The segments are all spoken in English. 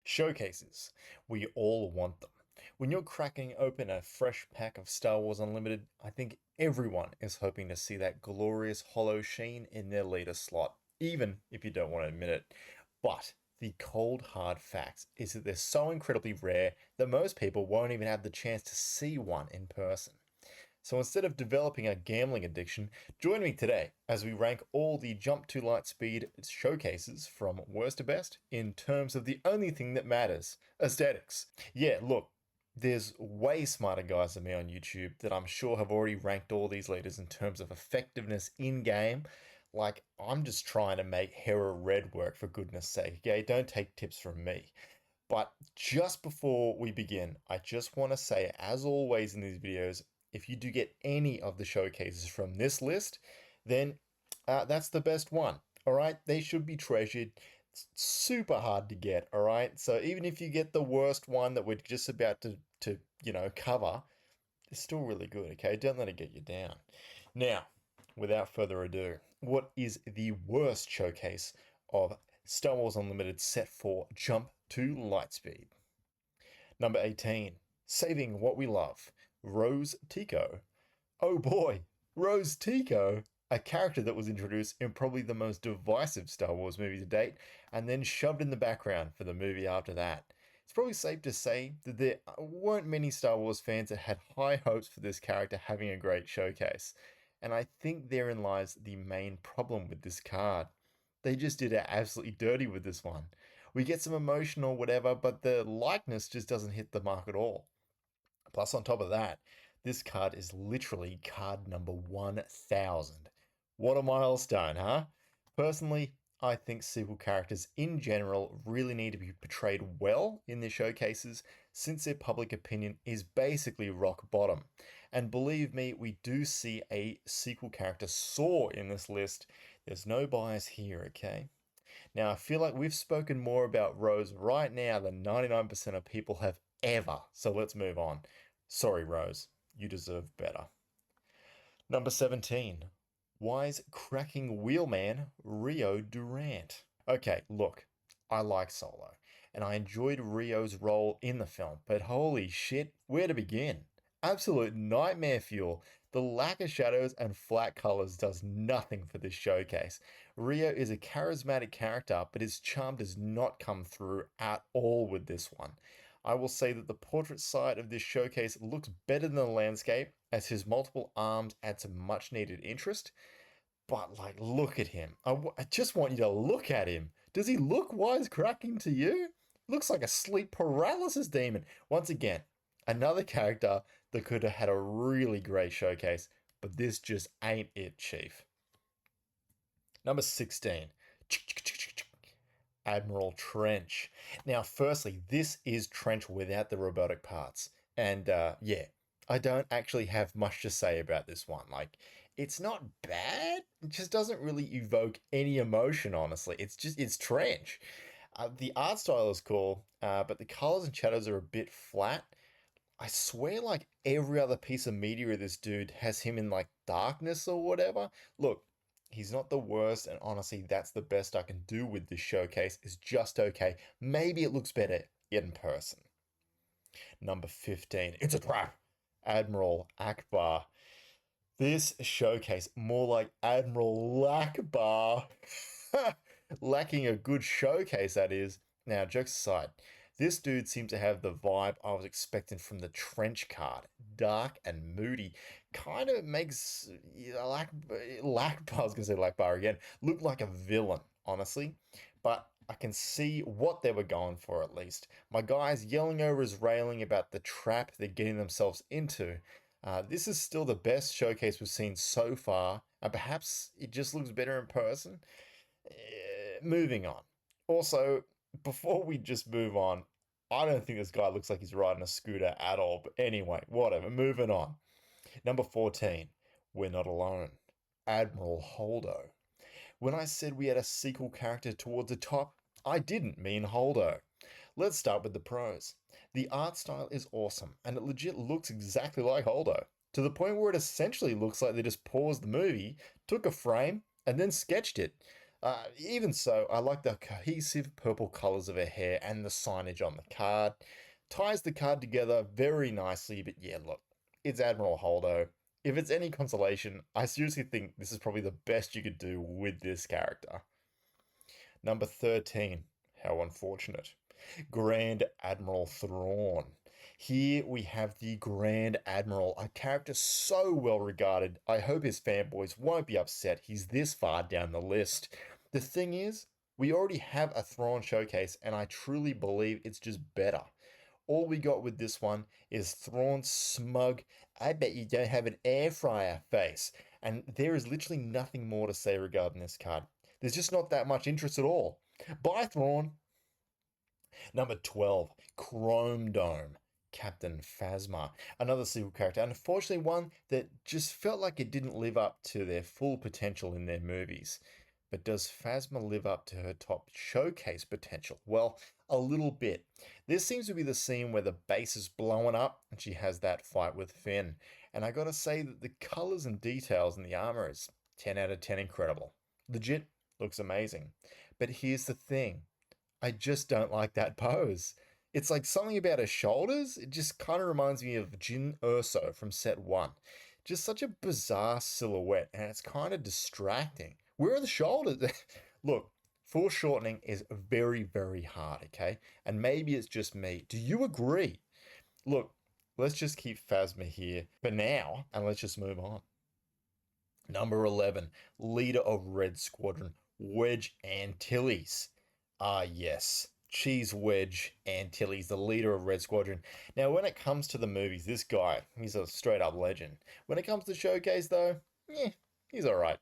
Showcases. We all want them. When you're cracking open a fresh pack of Star Wars Unlimited, I think everyone is hoping to see that glorious hollow sheen in their leader slot, even if you don't want to admit it. But the cold hard fact is that they're so incredibly rare that most people won't even have the chance to see one in person. So instead of developing a gambling addiction, join me today as we rank all the Jump to Lightspeed showcases from worst to best in terms of the only thing that matters, aesthetics. Yeah, look, there's way smarter guys than me on YouTube that I'm sure have already ranked all these leaders in terms of effectiveness in game. Like, I'm just trying to make Hera Red work for goodness sake, okay? Don't take tips from me. But just before we begin, I just want to say, as always in these videos, if you do get any of the showcases from this list, then that's the best one. All right, they should be treasured. It's super hard to get. All right, so even if you get the worst one that we're just about to cover, it's still really good. Okay, don't let it get you down. Now, without further ado, what is the worst showcase of Star Wars Unlimited set for Jump to Lightspeed? Number 18, Saving What We Love, Rose Tico. Oh boy, Rose Tico, a character that was introduced in probably the most divisive Star Wars movie to date, and then shoved in the background for the movie after that. It's probably safe to say that there weren't many Star Wars fans that had high hopes for this character having a great showcase. And I think therein lies the main problem with this card. They just did it absolutely dirty with this one. We get some emotion or whatever, but the likeness just doesn't hit the mark at all. Plus, on top of that, this card is literally card number 1000. What a milestone, huh? Personally, I think sequel characters in general really need to be portrayed well in their showcases since their public opinion is basically rock bottom. And believe me, we do see a sequel character soar in this list. There's no bias here, okay? Now, I feel like we've spoken more about Rose right now than 99% of people have ever, so let's move on. Sorry, Rose, you deserve better. Number 17, Wise Cracking Wheelman Rio Durant. Okay, look, I like Solo, and I enjoyed Rio's role in the film, but holy shit, where to begin? Absolute nightmare fuel. The lack of shadows and flat colors does nothing for this showcase. Rio is a charismatic character, but his charm does not come through at all with this one. I will say that the portrait side of this showcase looks better than the landscape, as his multiple arms add some much needed interest. But, like, look at him. I just want you to look at him. Does he look wisecracking to you? Looks like a sleep paralysis demon. Once again, another character that could have had a really great showcase, but this just ain't it, Chief. Number 16, Admiral Trench. Now, firstly, this is Trench without the robotic parts. And yeah, I don't actually have much to say about this one. Like, it's not bad. It just doesn't really evoke any emotion, honestly. It's Trench. The art style is cool, but the colors and shadows are a bit flat. I swear, like, every other piece of media of this dude has him in, like, darkness or whatever. Look, he's not the worst, and honestly, that's the best I can do with this showcase. Is just okay. Maybe it looks better in person. Number 15. It's a trap. Admiral Akbar. This showcase, more like Admiral Akbar. Lacking a good showcase, that is. Now, jokes aside, this dude seems to have the vibe I was expecting from the Trench card. Dark and moody. Kind of makes Lakbar, I was going to say Lakbar again, look like a villain, honestly. But I can see what they were going for, at least. My guy's yelling over his railing about the trap they're getting themselves into. This is still the best showcase we've seen so far, and perhaps it just looks better in person. Moving on. Also, before we just move on, I don't think this guy looks like he's riding a scooter at all. But anyway, whatever. Moving on. Number 14. We're not alone. Admiral Holdo. When I said we had a sequel character towards the top, I didn't mean Holdo. Let's start with the pros. The art style is awesome, and it legit looks exactly like Holdo, to the point where it essentially looks like they just paused the movie, took a frame, and then sketched it. Even so, I like the cohesive purple colors of her hair and the signage on the card. Ties the card together very nicely, but yeah, look, it's Admiral Holdo. If it's any consolation, I seriously think this is probably the best you could do with this character. Number 13. How unfortunate. Grand Admiral Thrawn. Here we have the Grand Admiral, a character so well regarded. I hope his fanboys won't be upset he's this far down the list. The thing is, we already have a Thrawn showcase, and I truly believe it's just better. All we got with this one is Thrawn's smug, I bet you don't have an air fryer face. And there is literally nothing more to say regarding this card. There's just not that much interest at all. Bye, Thrawn. Number 12, Chrome Dome. Captain Phasma, another sequel character, and unfortunately one that just felt like it didn't live up to their full potential in their movies. But does Phasma live up to her top showcase potential? Well, a little bit. This seems to be the scene where the base is blowing up and she has that fight with Finn. And I gotta say that the colors and details in the armor is 10 out of 10 incredible. Legit, looks amazing. But here's the thing, I just don't like that pose. It's like something about her shoulders. It just kind of reminds me of Jin Urso from set one. Just such a bizarre silhouette, and it's kind of distracting. Where are the shoulders? Look, foreshortening is very, very hard, okay? And maybe it's just me. Do you agree? Look, let's just keep Phasma here for now, and let's just move on. Number 11, leader of Red Squadron, Wedge Antilles. Ah, yes. Cheese Wedge Antilles, the leader of Red Squadron. Now, when it comes to the movies, this guy, he's a straight up legend. When it comes to Showcase, though, he's alright.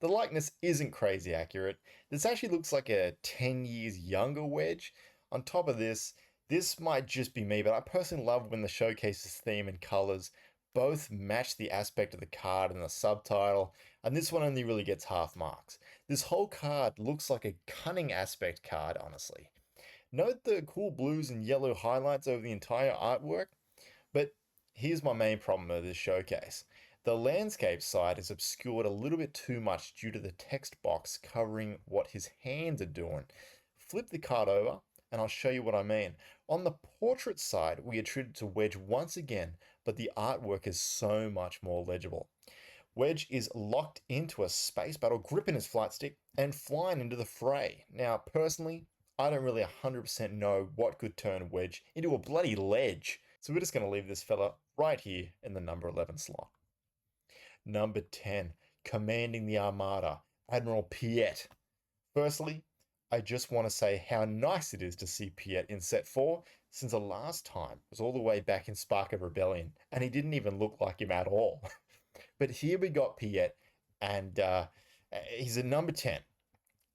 The likeness isn't crazy accurate. This actually looks like a 10 years younger Wedge. On top of this, this might just be me, but I personally love when the Showcase's theme and colors both match the aspect of the card and the subtitle, and this one only really gets half marks. This whole card looks like a cunning aspect card, honestly. Note the cool blues and yellow highlights over the entire artwork, but here's my main problem with this showcase. The landscape side is obscured a little bit too much due to the text box covering what his hands are doing. Flip the card over and I'll show you what I mean. On the portrait side, we attribute to Wedge once again, but the artwork is so much more legible. Wedge is locked into a space battle, gripping his flight stick and flying into the fray. Now, personally, I don't really 100% know what could turn Wedge into a bloody ledge. So we're just going to leave this fella right here in the number 11 slot. Number 10, commanding the Armada, Admiral Piet. Firstly, I just want to say how nice it is to see Piet in set 4, since the last time was all the way back in Spark of Rebellion, and he didn't even look like him at all. But here we got Piet, and he's a number 10.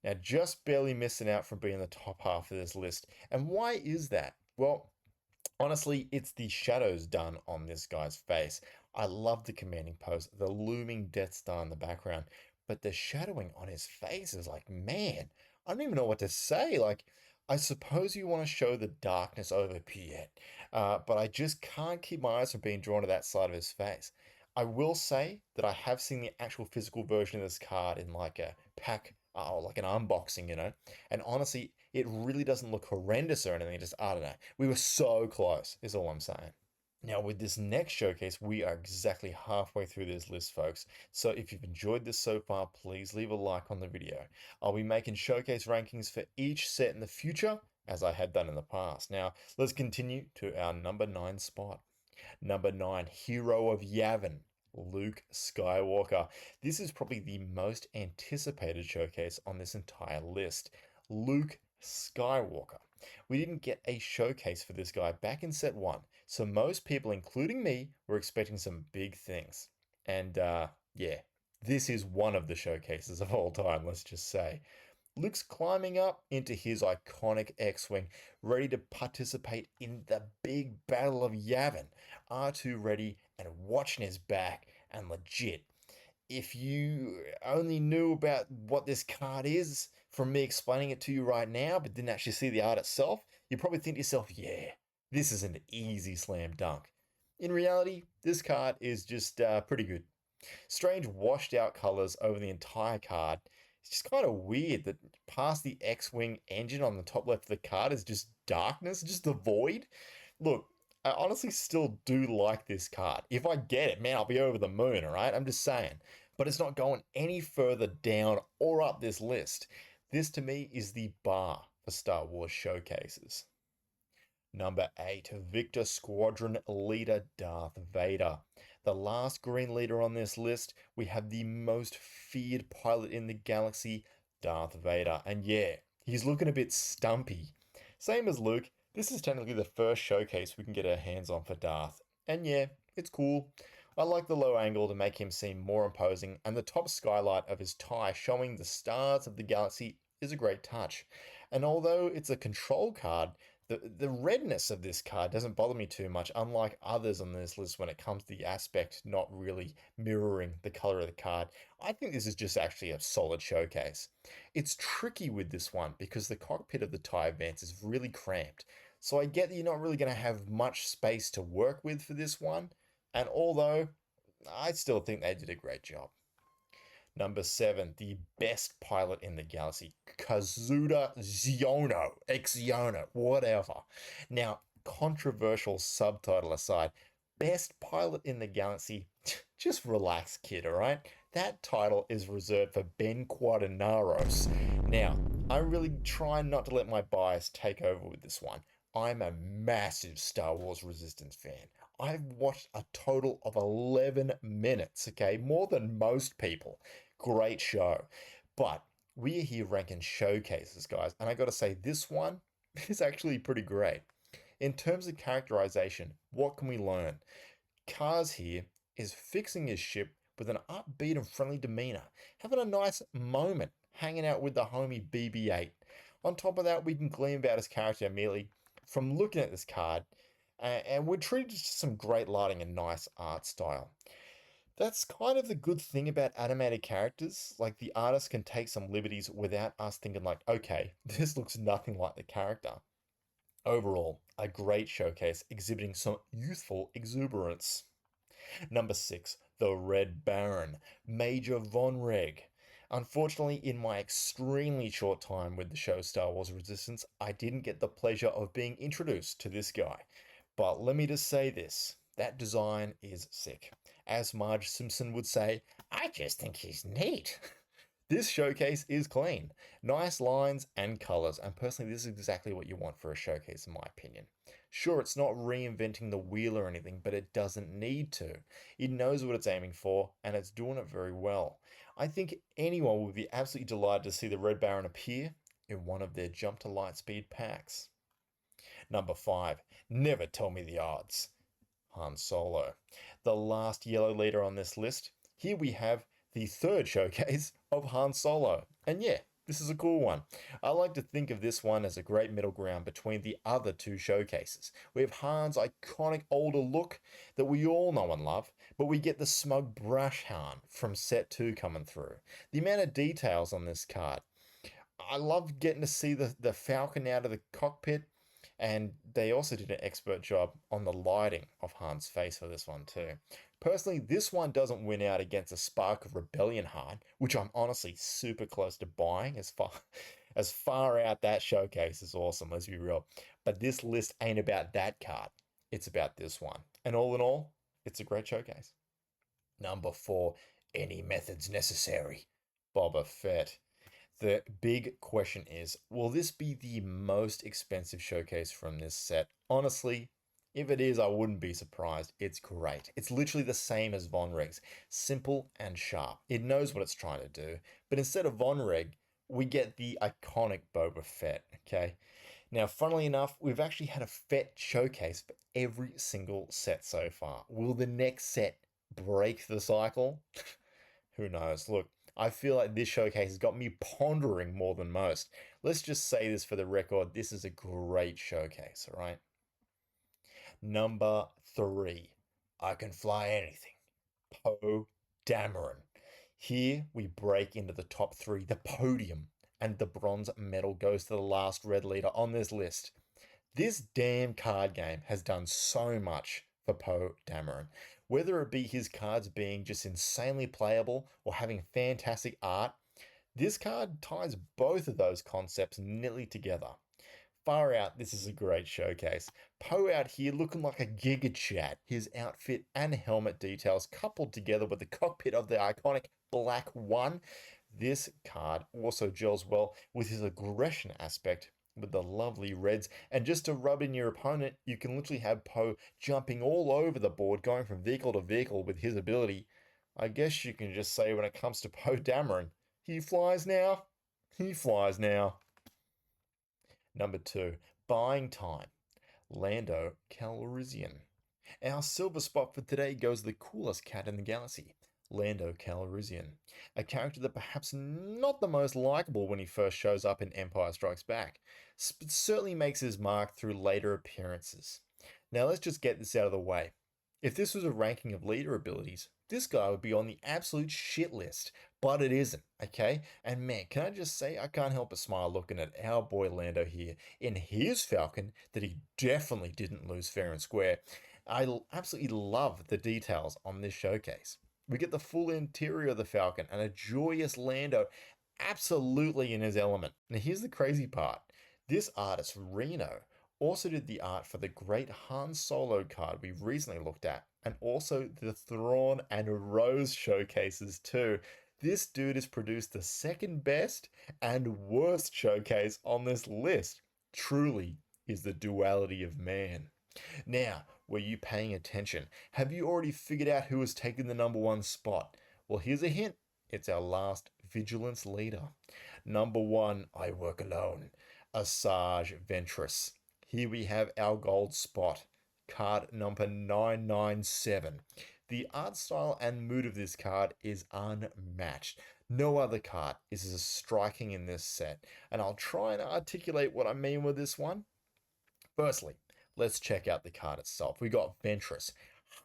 Now, just barely missing out from being the top half of this list. And why is that? Well, honestly, it's the shadows done on this guy's face. I love the commanding pose, the looming Death Star in the background, but the shadowing on his face is like, man, I don't even know what to say. Like, I suppose you want to show the darkness over Piet, but I just can't keep my eyes from being drawn to that side of his face. I will say that I have seen the actual physical version of this card in like a pack, like an unboxing, and honestly, it really doesn't look horrendous or anything. Just, I don't know. We were so close, is all I'm saying. Now, with this next showcase, we are exactly halfway through this list, folks. So if you've enjoyed this so far, please leave a like on the video. I'll be making showcase rankings for each set in the future, as I had done in the past. Now, let's continue to our number 9 spot. Number 9, Hero of Yavin, Luke Skywalker. This is probably the most anticipated showcase on this entire list. Luke Skywalker. We didn't get a showcase for this guy back in set 1, so most people, including me, were expecting some big things. And yeah, this is one of the showcases of all time, let's just say. Luke's climbing up into his iconic X-Wing, ready to participate in the big battle of Yavin. R2 ready and watching his back, and legit. If you only knew about what this card is from me explaining it to you right now, but didn't actually see the art itself, you'd probably think to yourself, yeah, this is an easy slam dunk. In reality, this card is just pretty good. Strange washed out colors over the entire card. It's just kind of weird that past the X-Wing engine on the top left of the card is just darkness, just the void. Look, I honestly still do like this card. If I get it, man, I'll be over the moon, all right? I'm just saying. But it's not going any further down or up this list. This to me is the bar for Star Wars showcases. Number 8, Victor Squadron Leader Darth Vader. The last green leader on this list, we have the most feared pilot in the galaxy, Darth Vader. And yeah, he's looking a bit stumpy. Same as Luke, this is technically the first showcase we can get our hands on for Darth. And yeah, it's cool. I like the low angle to make him seem more imposing, and the top skylight of his tie showing the stars of the galaxy is a great touch. And although it's a control card, the redness of this card doesn't bother me too much, unlike others on this list when it comes to the aspect not really mirroring the color of the card. I think this is just actually a solid showcase. It's tricky with this one because the cockpit of the TIE Advance is really cramped. So I get that you're not really going to have much space to work with for this one. And although I still think they did a great job. Number 7, the best pilot in the galaxy, Kazuda Xiono, whatever. Now, controversial subtitle aside, best pilot in the galaxy, just relax, kid, all right? That title is reserved for Ben Quadinaros. Now, I really try not to let my bias take over with this one. I'm a massive Star Wars Resistance fan. I've watched a total of 11 minutes, okay? More than most people. Great show. But we're here ranking showcases, guys, and I gotta say, this one is actually pretty great. In terms of characterization, what can we learn? Kaz here is fixing his ship with an upbeat and friendly demeanor, having a nice moment hanging out with the homie BB-8. On top of that, we can glean about his character immediately from looking at this card, and we're treated to some great lighting and nice art style. That's kind of the good thing about animated characters. Like, the artist can take some liberties without us thinking like, okay, this looks nothing like the character. Overall, a great showcase exhibiting some youthful exuberance. Number 6, the Red Baron, Major Von Reg. Unfortunately, in my extremely short time with the show Star Wars Resistance, I didn't get the pleasure of being introduced to this guy. But let me just say this, that design is sick. As Marge Simpson would say, I just think he's neat. This showcase is clean. Nice lines and colors, and personally, this is exactly what you want for a showcase, in my opinion. Sure, it's not reinventing the wheel or anything, but it doesn't need to. It knows what it's aiming for, and it's doing it very well. I think anyone would be absolutely delighted to see the Red Baron appear in one of their Jump to Lightspeed packs. Number 5, never tell me the odds. Han Solo, the last yellow leader on this list. Here we have the third showcase of Han Solo. And yeah, this is a cool one. I like to think of this one as a great middle ground between the other two showcases. We have Han's iconic older look that we all know and love, but we get the smug brash Han from set 2 coming through. The amount of details on this card. I love getting to see the Falcon out of the cockpit, and they also did an expert job on the lighting of Han's face for this one too. Personally, this one doesn't win out against a Spark of Rebellion Han, which I'm honestly super close to buying. As far out that showcase is awesome, let's be real. But this list ain't about that card. It's about this one. And all in all, it's a great showcase. Number 4, any methods necessary. Boba Fett. The big question is, will this be the most expensive showcase from this set? Honestly, if it is, I wouldn't be surprised. It's great. It's literally the same as Von Reg's. Simple and sharp. It knows what it's trying to do. But instead of Von Reg, we get the iconic Boba Fett, okay? Now, funnily enough, we've actually had a Fett showcase for every single set so far. Will the next set break the cycle? Who knows? Look, I feel like this showcase has got me pondering more than most. Let's just say this for the record, this is a great showcase, all right? Number 3, I can fly anything. Poe Dameron. Here we break into the top 3, the podium, and the bronze medal goes to the last red leader on this list. This damn card game has done so much for Poe Dameron. Whether it be his cards being just insanely playable or having fantastic art, This card ties both of those concepts neatly together. Far out, this is a great showcase. Poe out here looking like a Giga Chat. His outfit and helmet details coupled together with the cockpit of the iconic Black One. This card also gels well with his aggression aspect with the lovely reds. And just to rub in your opponent, you can literally have Poe jumping all over the board, going from vehicle to vehicle with his ability. I guess you can just say when it comes to Poe Dameron, he flies now. He flies now. Number two, buying time. Lando Calrissian. Our silver spot for today goes the coolest cat in the galaxy, Lando Calrissian. A character that perhaps not the most likable when he first shows up in Empire Strikes Back, but certainly makes his mark through later appearances. Now let's just get this out of the way. If this was a ranking of leader abilities, this guy would be on the absolute shit list, but it isn't, okay? And man, can I just say, I can't help but smile looking at our boy Lando here in his Falcon that he definitely didn't lose fair and square. Absolutely love the details on this showcase. We get the full interior of the Falcon and a joyous Lando absolutely in his element. Now, here's the crazy part, this artist, Reno, also did the art for the great Han Solo card we recently looked at, and also the Thrawn and Rose showcases too. This dude has produced the second best and worst showcase on this list. Truly is the duality of man. Now, were you paying attention? Have you already figured out who has taken the number one spot? Well, here's a hint. It's our last Vigilance leader. Number one, I work alone. Asajj Ventress. Here we have our gold spot, card number 997. The art style and mood of this card is unmatched. No other card is as striking in this set, and I'll try and articulate what I mean with this one. Firstly, let's check out the card itself. We got Ventress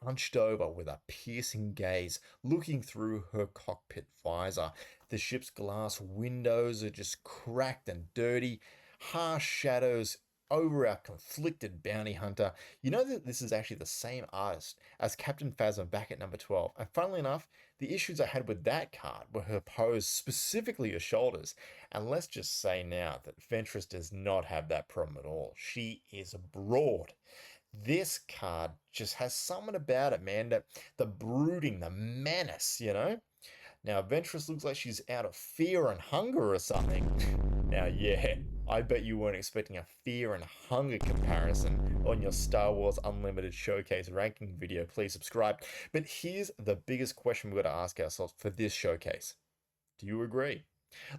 hunched over with a piercing gaze, looking through her cockpit visor. The ship's glass windows are just cracked and dirty, harsh shadows over our conflicted bounty hunter. You know that this is actually the same artist as Captain Phasma back at number 12. And funnily enough, the issues I had with that card were her pose, specifically her shoulders. And let's just say now that Ventress does not have that problem at all. She is broad. This card just has something about it, man. The brooding, the menace, you know? Now, Ventress looks like she's out of fear and hunger or something. Now, yeah, I bet you weren't expecting a fear and hunger comparison on your Star Wars Unlimited Showcase ranking video. Please subscribe. But here's the biggest question we've got to ask ourselves for this showcase. Do you agree?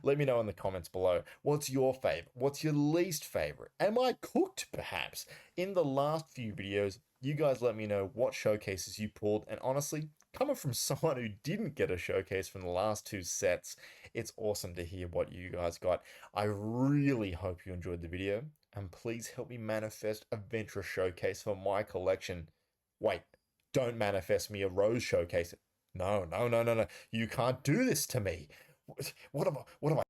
Let me know in the comments below. What's your favorite? What's your least favorite? Am I cooked, perhaps? In the last few videos, you guys let me know what showcases you pulled, and honestly, coming from someone who didn't get a showcase from the last two sets, it's awesome to hear what you guys got. I really hope you enjoyed the video, and please help me manifest a Ventress showcase for my collection. Wait, don't manifest me a Rose showcase. No, no, no, no, no. You can't do this to me. What am I